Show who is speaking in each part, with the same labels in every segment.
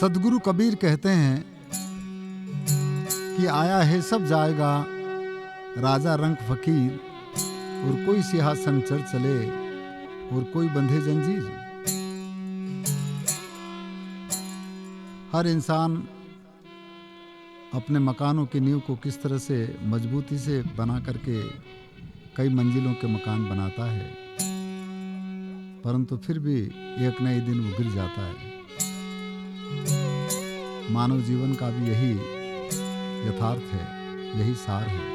Speaker 1: सदगुरु कबीर कहते हैं कि आया है सब जाएगा, राजा रंक फकीर, और कोई सिंहासन चढ़ चले और कोई बंधे जंजीर। हर इंसान अपने मकानों की नींव को किस तरह से मजबूती से बना करके कई मंजिलों के मकान बनाता है, परंतु फिर भी एक न एक दिन वो गिर जाता है। मानव जीवन का भी यही यथार्थ है, यही सार है।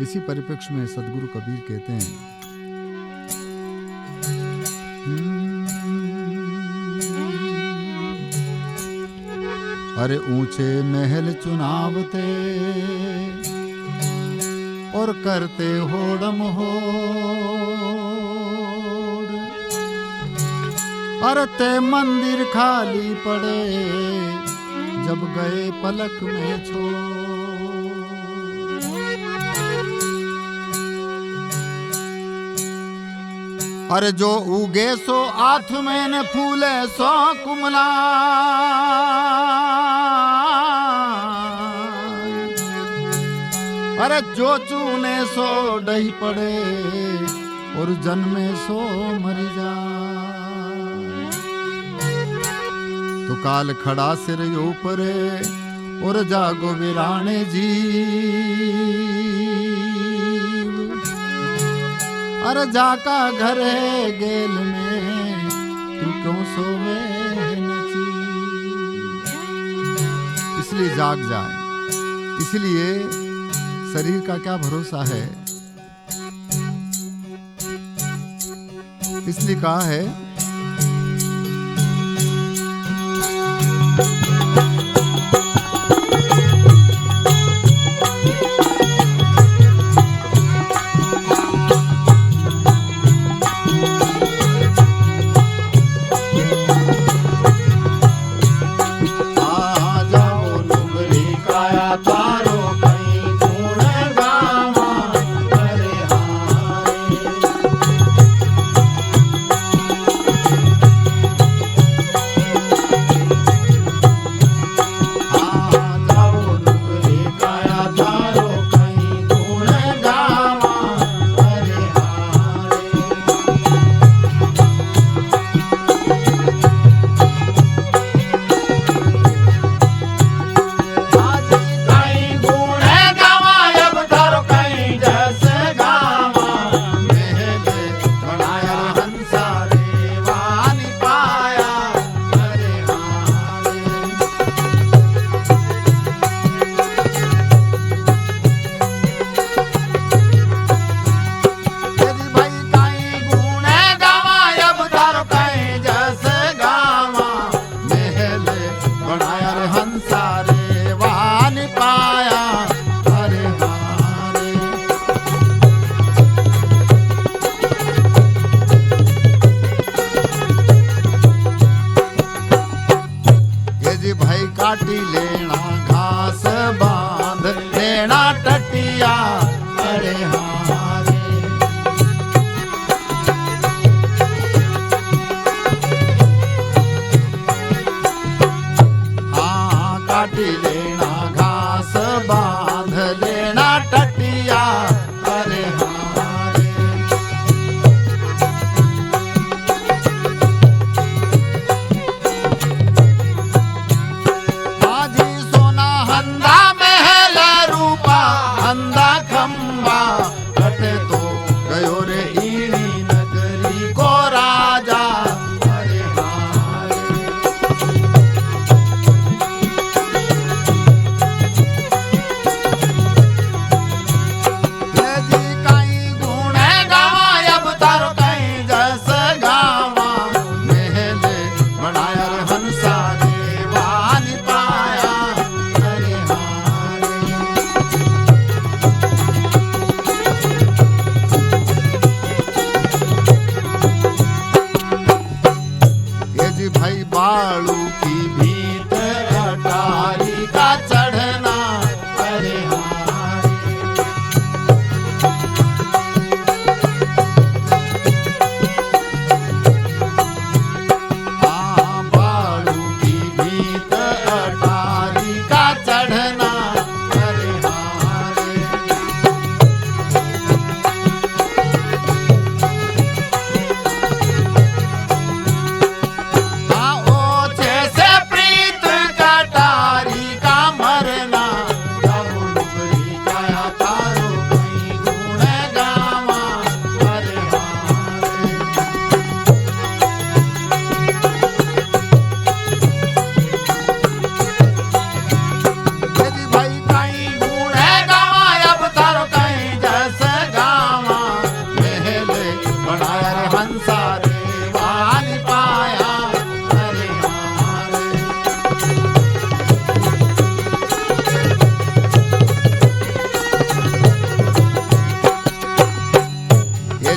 Speaker 1: इसी परिप्रेक्ष्य में सदगुरु कबीर कहते हैं, अरे ऊंचे महल चुनावते और करते होड़म होड़, अरे ते मंदिर खाली पड़े जब गए पलक में छोड़। अरे जो उगे सो आठ में न फूले सो कुमला, अरे जो चूने सो डही पड़े और जन्मे सो मर जाए। तो काल खड़ा सिर ऊपरे और जागो वीराने जी, अरे जाका घरे गेल में तू क्यों सोवे नची। इसलिए जाग जाए। इसलिए शरीर का क्या भरोसा है, इसलिए कहा है काटी लेना घास बांध लेना टटिया, अरे हारे हाँ काटी लेना घास बांध लेना टटिया, अरे हारे अंधा खंबा कटे तो गयो रे ईड़ी नगरी को राजा, अरे हारे जी कहीं गुणे गावा अब तारो कहीं जस गावा, मेहले बनाया हंसा देवानी पाया, अरे हारे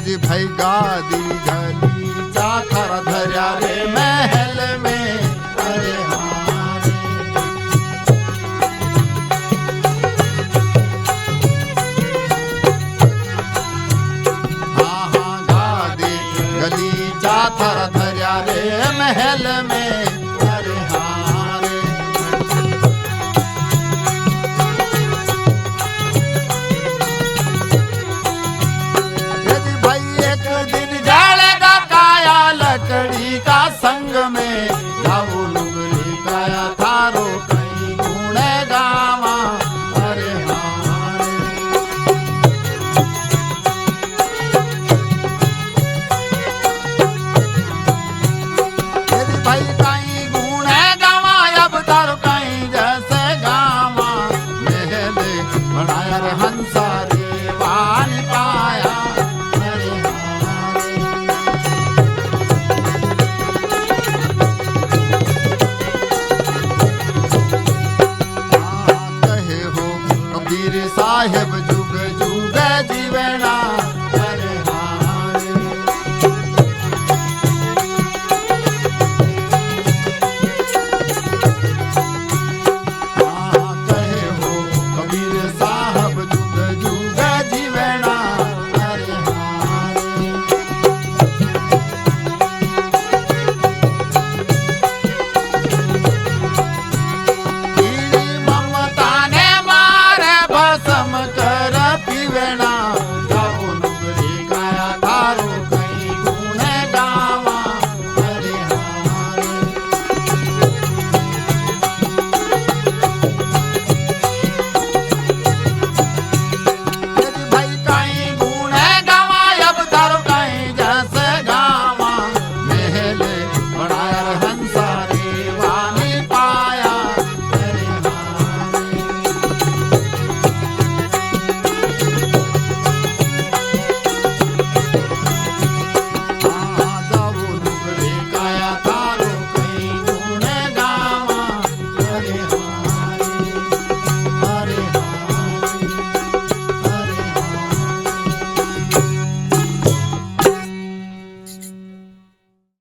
Speaker 1: जी भाई गादी गली चाथर धर्या रे महल में, अरे हाँ रे। हाँ हाँ गादी गली चाथर धर्या रे महल में,